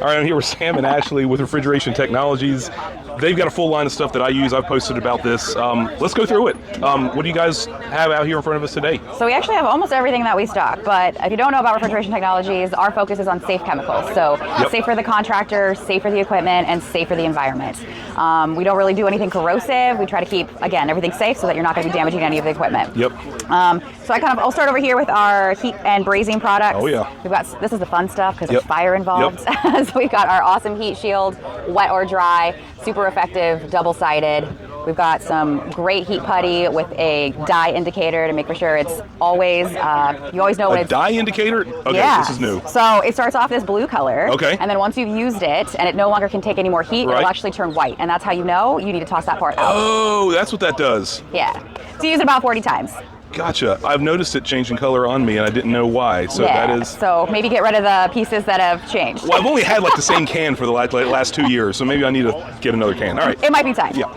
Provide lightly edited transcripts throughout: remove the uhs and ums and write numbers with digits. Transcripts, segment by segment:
All right, I'm here with Sam and Ashley with Refrigeration Technologies. They've got a full line of stuff that I use. I've posted about this. Let's go through it. What do you guys have out here in front of us today? So we actually have almost everything that we stock, but if you don't know about Refrigeration Technologies, our focus is on safe chemicals. So safe for the contractor, safe for the equipment, and safe for the environment. We don't really do anything corrosive. We try to keep, again, everything safe so that you're not going to be damaging any of the equipment. Yep. So I'll start over here with our heat and brazing products. Oh yeah. We've got, this is the fun stuff because there's fire involved. So we've got our awesome heat shield, wet or dry, super effective, double-sided. We've got some great heat putty with a dye indicator to make sure it's always, you always know when it's... A dye indicator? Okay, yeah. This is new. So it starts off this blue color. Okay. And then once you've used it and it no longer can take any more heat, it'll actually turn white. And that's how you know you need to toss that part out. Oh, that's what that does. Yeah. So you use it about 40 times. Gotcha. I've noticed it changing color on me and I didn't know why. So that is... So maybe get rid of the pieces that have changed. Well, I've only had like the same can for the last 2 years, so maybe I need to get another can. All right. It might be time. Yeah.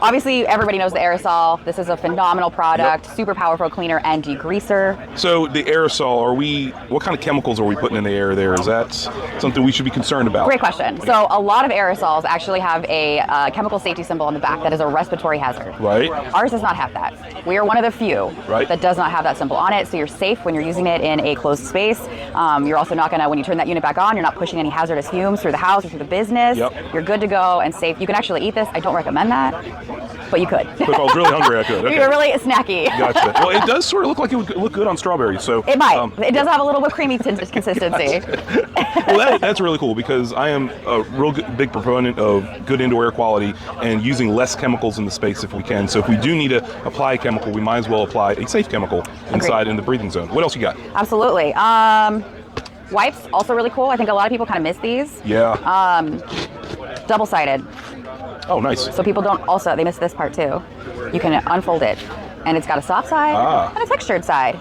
Obviously, everybody knows the Aerosol. This is a phenomenal product, super powerful cleaner and degreaser. So the Aerosol, what kind of chemicals are we putting in the air there? Is that something we should be concerned about? Great question. So a lot of aerosols actually have a chemical safety symbol on the back that is a respiratory hazard. Right. Ours does not have that. We are one of the few that does not have that symbol on it, so you're safe when you're using it in a closed space. You're also not going to, when you turn that unit back on, you're not pushing any hazardous fumes through the house or through the business. Yep. You're good to go and safe. You can actually eat this. I don't recommend that, but you could. If I was really hungry, I could. Okay. If you're really snacky. Gotcha. Well, it does sort of look like it would look good on strawberries. So it might. It does have a little whipped creamy consistency. Well, that's really cool because I am a real big proponent of good indoor air quality and using less chemicals in the space if we can. So if we do need to apply a chemical, we might as well apply a safe chemical inside in the breathing zone. What else you got? Absolutely. Wipes, also really cool. I think a lot of people kind of miss these. Yeah. Double-sided. Oh, nice. So people they miss this part too. You can unfold it, and it's got a soft side and a textured side.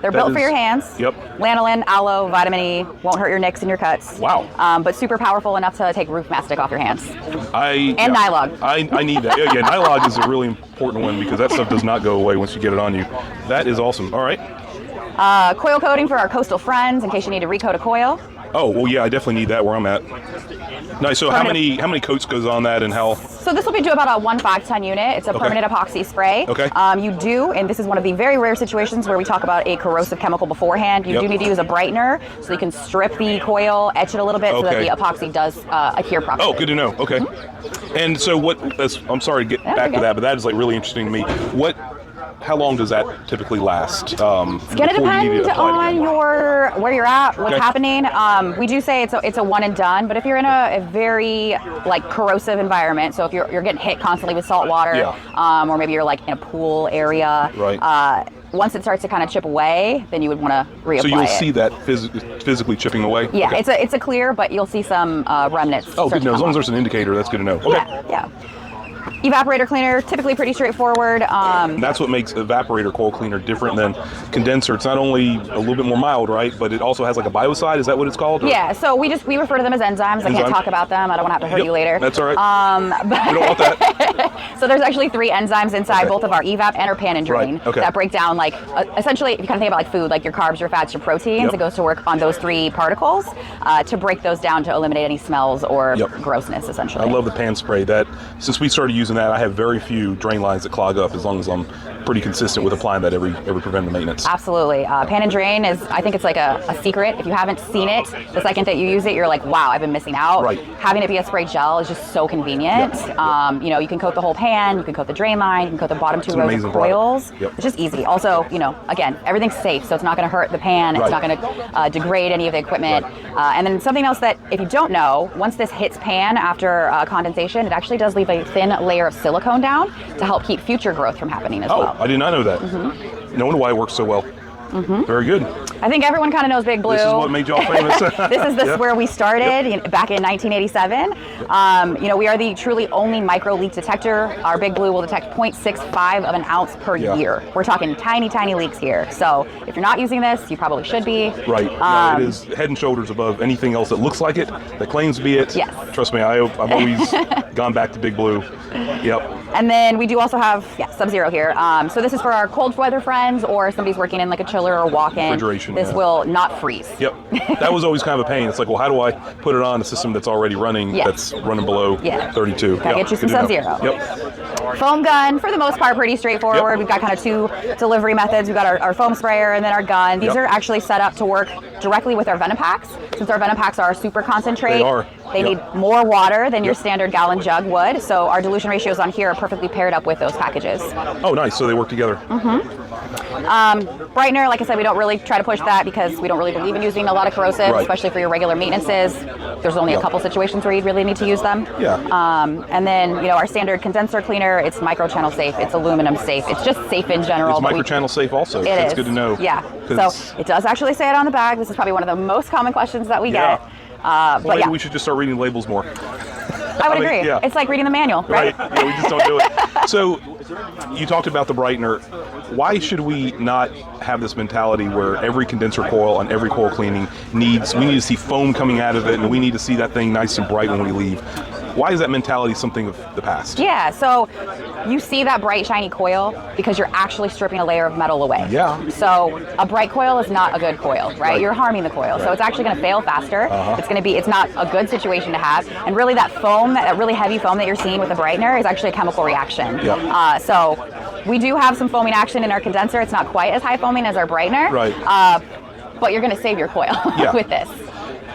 They're built for your hands. Yep. Lanolin, aloe, vitamin E, won't hurt your nicks and your cuts. Wow. But super powerful enough to take roof mastic off your hands. And Nylog. I need that. Yeah, Nylog is a really important one because that stuff does not go away once you get it on you. That is awesome. All right. Coil coating for our coastal friends in case you need to recoat a coil. Oh, well, yeah, I definitely need that where I'm at. Nice. So how many coats goes on that and how? So this will be about a 1 5-ton unit. It's a permanent epoxy spray. Okay. You do, and this is one of the very rare situations where we talk about a corrosive chemical beforehand. You do need to use a brightener so you can strip the coil, etch it a little bit so that the epoxy does adhere properly. Oh, good to know. Okay. And so I'm sorry to get back to that, but that is like really interesting to me. How long does that typically last? It's going to depend on where you're at, what's happening. We do say it's a one and done, but if you're in a very corrosive environment, so if you're getting hit constantly with salt water, or maybe you're in a pool area, once it starts to kind of chip away, then you would want to reapply it. So you'll see that physically chipping away? Yeah, it's a clear, but you'll see some remnants. Oh, good to know. As long as there's an indicator, that's good to know. Okay. Yeah. Evaporator cleaner, typically pretty straightforward. That's what makes evaporator coil cleaner different than condenser. It's not only a little bit more mild, right? But it also has a biocide. Is that what it's called? Or? Yeah. So we refer to them as enzymes. I can't talk about them. I don't want to have to hurt you later. That's all right. We don't want that. So there's actually 3 enzymes inside both of our evap and our pan and drain that break down essentially, if you kind of think about food, your carbs, your fats, your proteins. It goes to work on those 3 particles to break those down to eliminate any smells or grossness, essentially. I love the pan spray. Since we started using that, I have very few drain lines that clog up as long as I'm pretty consistent with applying that every preventative maintenance. Absolutely. Pan and drain I think it's a secret. If you haven't seen it, the second that you use it, you're like, wow, I've been missing out. Right. Having it be a spray gel is just so convenient. You can coat the whole pan, you can coat the drain line, you can coat the bottom 2 rows of coils. It's just easy. Also, again, everything's safe, so it's not going to hurt the pan. It's not going to degrade any of the equipment. And then something else that, if you don't know, once this hits pan after condensation, it actually does leave a thin layer of silicone down to help keep future growth from happening as well. Oh, I did not know that. No wonder why it works so well. Very good. I think everyone kind of knows Big Blue. This is what made y'all famous. This is where we started back in 1987. We are the truly only micro leak detector. Our Big Blue will detect 0.65 of an ounce per year. We're talking tiny, tiny leaks here. So if you're not using this, you probably should be. Right. It is head and shoulders above anything else that looks like it, that claims to be it. Yes. Trust me, I've always gone back to Big Blue. Yep. And then we do also have Sub-Zero here. So this is for our cold weather friends, or somebody's working in a chiller or walk-in. Refrigeration. refrigeration. This will not freeze. Yep. That was always kind of a pain. It's like, well, how do I put it on a system that's already running, that's running below 32? Gotta get you some Sub-Zero. Yep. Foam gun, for the most part, pretty straightforward. We've got kind of two delivery methods. We've got our foam sprayer and then our gun. These are actually set up to work directly with our Venipacks. Since our Venipacks are super concentrate, they need more water than your standard gallon jug would. So our dilution ratios on here are perfectly paired up with those packages. Oh, nice. So they work together. Brightener, like I said, we don't really try to push that because we don't really believe in using a lot of corrosive, especially for your regular maintenances. There's only a couple situations where you'd really need to use them. And then, our standard condenser cleaner, it's microchannel safe, it's aluminum safe, it's just safe in general. It's microchannel safe also. That's good to know. Yeah. So it does actually say it on the bag. This is probably one of the most common questions that we get. Well, maybe we should just start reading labels more. I would agree. It's like reading the manual, right? Yeah, we just don't do it. So you talked about the brightener. Why should we not have this mentality where every condenser coil on every coil cleaning we need to see foam coming out of it, and we need to see that thing nice and bright when we leave? Why is that mentality something of the past? Yeah, so you see that bright, shiny coil because you're actually stripping a layer of metal away. Yeah. So a bright coil is not a good coil, right? You're harming the coil. So it's actually going to fail faster. It's not a good situation to have. And really that foam, that really heavy foam that you're seeing with the brightener is actually a chemical reaction. So we do have some foaming action in our condenser. It's not quite as high foaming as our brightener. But you're going to save your coil with this.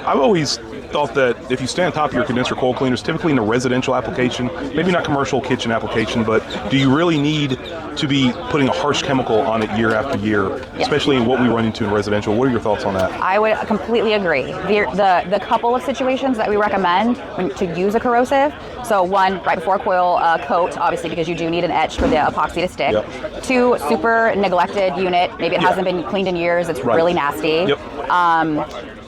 I've always thought that if you stay on top of your condenser coil cleaners, typically in a residential application, maybe not commercial kitchen application, but do you really need to be putting a harsh chemical on it year after year, especially in what we run into in residential? What are your thoughts on that? I would completely agree. The couple of situations that we recommend to use a corrosive, so one, right before a coil coat, obviously because you do need an etch for the epoxy to stick. Two, super neglected unit, maybe it hasn't been cleaned in years, it's really nasty.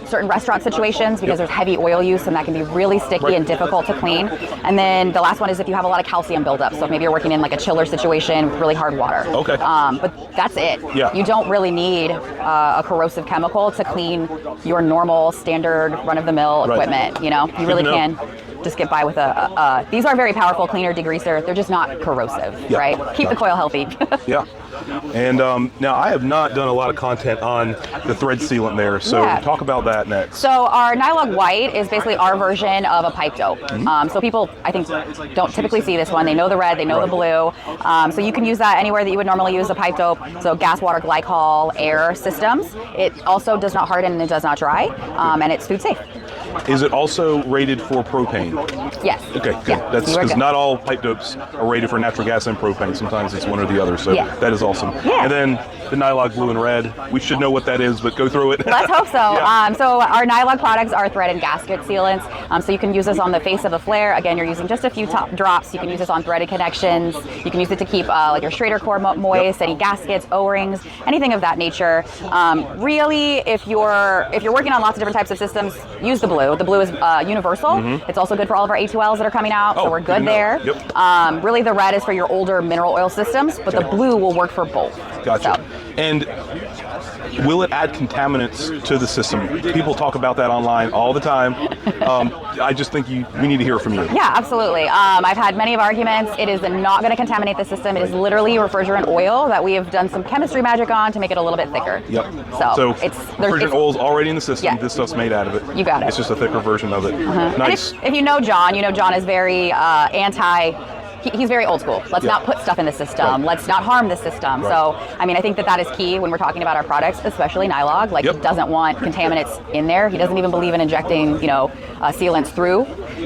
Certain restaurant situations because there's heavy oil use and that can be really sticky and difficult to clean. And then the last one is if you have a lot of calcium buildup. So if maybe you're working in like a chiller situation with really hard water. But that's it. You don't really need a corrosive chemical to clean your normal standard run-of-the-mill equipment. You really can just get by with these are very powerful cleaner, degreaser. They're just not corrosive, right? Keep the coil healthy. And now I have not done a lot of content on the thread sealant there, so talk about that next. So our Nylog White is basically our version of a pipe dope. So people, I think, don't typically see this one. They know the red, they know the blue. So you can use that anywhere that you would normally use a pipe dope. So gas, water, glycol, air systems. It also does not harden and it does not dry, and it's food safe. Is it also rated for propane? Yes. Okay, good. That's because not all pipe dopes are rated for natural gas and propane. Sometimes it's one or the other, so that is awesome. And then the Nylog blue and red. We should know what that is, but go through it. Let's hope so. So our Nylog products are thread and gasket sealants. So you can use this on the face of the flare. Again, you're using just a few top drops. You can use this on threaded connections. You can use it to keep like your Schrader core moist, any gaskets, O-rings, anything of that nature. Really, if you're working on lots of different types of systems, use the blue. The blue is universal. It's also good for all of our A2Ls that are coming out, so we're good there. Really, the red is for your older mineral oil systems, but the blue will work for both. Gotcha. And will it add contaminants to the system? People talk about that online all the time. I just think we need to hear from you. Yeah, absolutely. I've had many of arguments. It is not going to contaminate the system. It is literally refrigerant oil that we have done some chemistry magic on to make it a little bit thicker. So refrigerant oil is already in the system. This stuff's made out of it. You got it. It's just a thicker version of it. Nice. If you know John is very he's very old school. Let's not put stuff in the system. Let's not harm the system. So, I mean, I think that is key when we're talking about our products, especially Nylog. Like, he doesn't want contaminants in there. He doesn't even believe in injecting, sealants through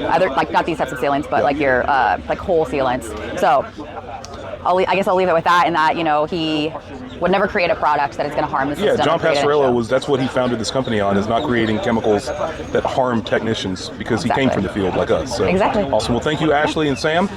other, like, not these types of sealants, but like your like whole sealants. So, I guess I'll leave it with that. In that, he would never create a product that is going to harm the system. Yeah, John Passarello that's what he founded this company on, is not creating chemicals that harm technicians, because he came from the field like us. So. Exactly. Awesome. Well, thank you, Ashley and Sam.